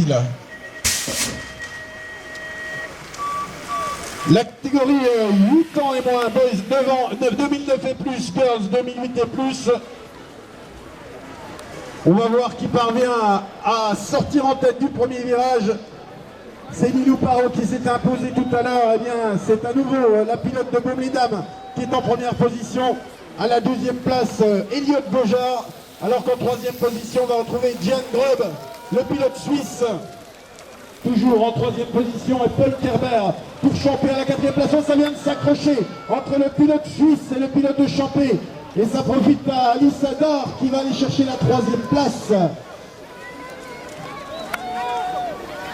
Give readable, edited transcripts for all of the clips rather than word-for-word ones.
2000. La catégorie 8 ans et moins, boys 9 ans, 2009 et plus, girls 2008 et plus. On va voir qui parvient à sortir en tête du premier virage. C'est Lilou Parot qui s'est imposé tout à l'heure. Eh bien, c'est à nouveau la pilote de Baume-les-Dames qui est en première position. À la deuxième place, Elliot Beaujard. Alors qu'en troisième position, on va retrouver Diane Grub, le pilote suisse. Toujours en troisième position, et Paul Kerber pour Champé à la quatrième place. Ça vient de s'accrocher entre le pilote suisse et le pilote de Champé. Et ça profite à Alice Adar qui va aller chercher la troisième place.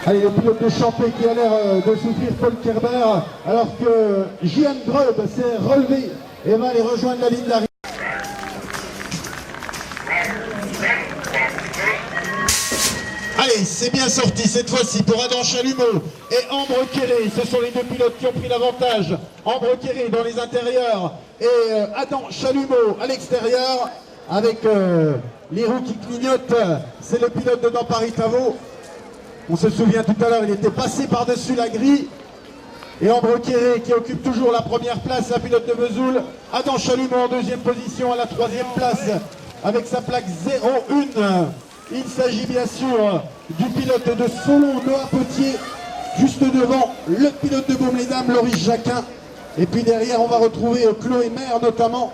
Allez, le pilote de Champé qui a l'air de souffrir Paul Kerber, alors que Jeanne Grub s'est relevé et va aller rejoindre la ligne d'arrivée. Allez, c'est bien sorti cette fois-ci pour Adam Chalumeau et Ambre Quéré. Ce sont les deux pilotes qui ont pris l'avantage. Ambre Quéré dans les intérieurs et Adam Chalumeau à l'extérieur avec les roues qui clignotent. C'est le pilote de dans Paris-Tavo. On se souvient tout à l'heure, il était passé par-dessus la grille. Et Ambre Quéré qui occupe toujours la première place, la pilote de Vesoul. Adam Chalumeau en deuxième position à la troisième place avec sa plaque 01. Il s'agit bien sûr du pilote de Solon, Noah Potier, juste devant le pilote de Baume-les-Dames, Loris Jacquin. Et puis derrière, on va retrouver Chloé Maire notamment.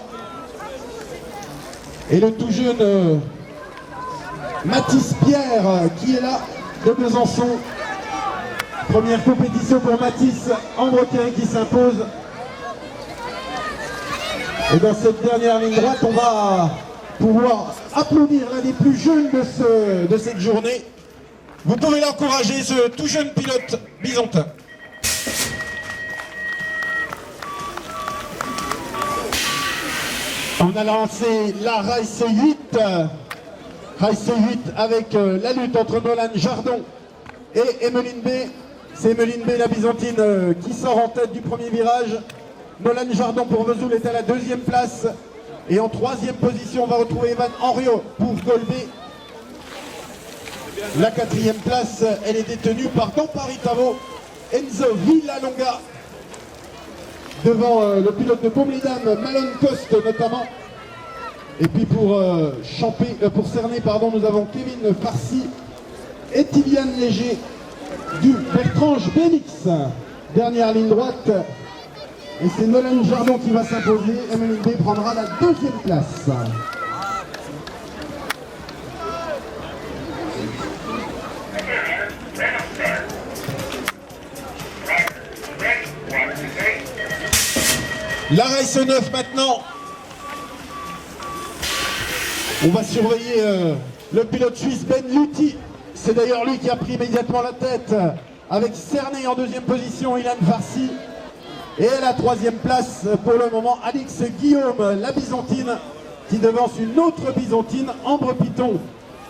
Et le tout jeune Mathis Pierre qui est là de Besançon. Première compétition pour Mathis, Ambre Quéré qui s'impose. Et dans cette dernière ligne droite, on va pouvoir applaudir l'un des plus jeunes de cette journée. Vous pouvez l'encourager, ce tout jeune pilote bisontin. On a lancé la Race 8. Race 8 avec la lutte entre Nolan Jardon et Emeline B. C'est Emeline B, la bisontine, qui sort en tête du premier virage. Nolan Jardon pour Vesoul est à la deuxième place. Et en troisième position, on va retrouver Evan Henriot pour Golbet. La quatrième place, elle est détenue par Dans Paris-Tavo, Enzo Villalonga. Devant le pilote de Baume-les-Dames, Malone Coste notamment. Et puis pour Cernay, pardon, nous avons Kevin Farsi et Tiliane Léger du Bertrange BMX. Dernière ligne droite. Et c'est Nolan Jardon qui va s'imposer. Emeline B prendra la deuxième place. La Race 9 maintenant. On va surveiller le pilote suisse Ben Lutti. C'est d'ailleurs lui qui a pris immédiatement la tête avec Cernay en deuxième position, Ilan Farsi. Et à la troisième place, pour le moment, Alix Guillaume, la bisontine, qui devance une autre bisontine, Ambre Piton,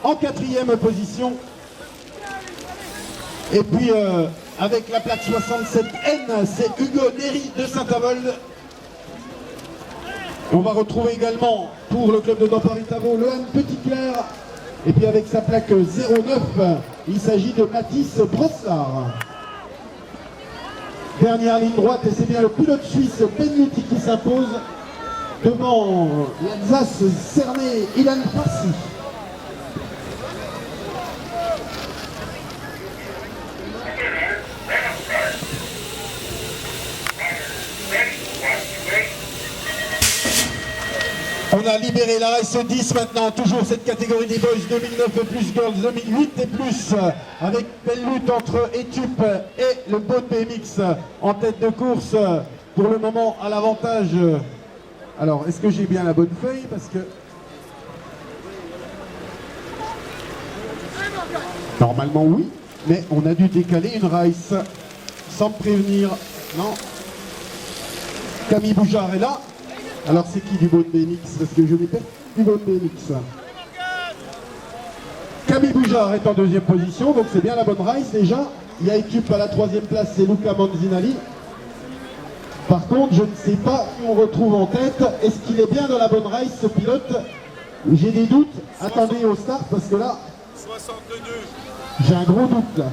en quatrième position. Et puis, avec la plaque 67N, c'est Hugo Néry de Saint-Avold. On va retrouver également, pour le club de Dans Paris-Tavo, Lohan Petitclerc. Et puis avec sa plaque 09, il s'agit de Mathis Brossard. Dernière ligne droite, et c'est bien le pilote suisse Ben Lutti qui s'impose devant l'Alsace Cernay Ilan Farsi. On a libéré la Race 10 maintenant, toujours cette catégorie des boys 2009 et plus, girls 2008 et plus, avec belle lutte entre Etup et le boat BMX en tête de course. Pour le moment à l'avantage. Alors, est-ce que j'ai bien la bonne feuille? Parce que normalement oui, mais on a dû décaler une race sans me prévenir. Non. Camille Boujard est là. Alors c'est qui du boat BMX? Parce que je n'ai pas du boat BMX. Camille Boujard est en deuxième position, donc c'est bien la bonne race déjà. Il y a Etup à la troisième place, c'est Luca Manzinali. Par contre, je ne sais pas qui on retrouve en tête. Est-ce qu'il est bien dans la bonne race, ce pilote? J'ai des doutes. Attendez au start, parce que là... 62. J'ai un gros doute là.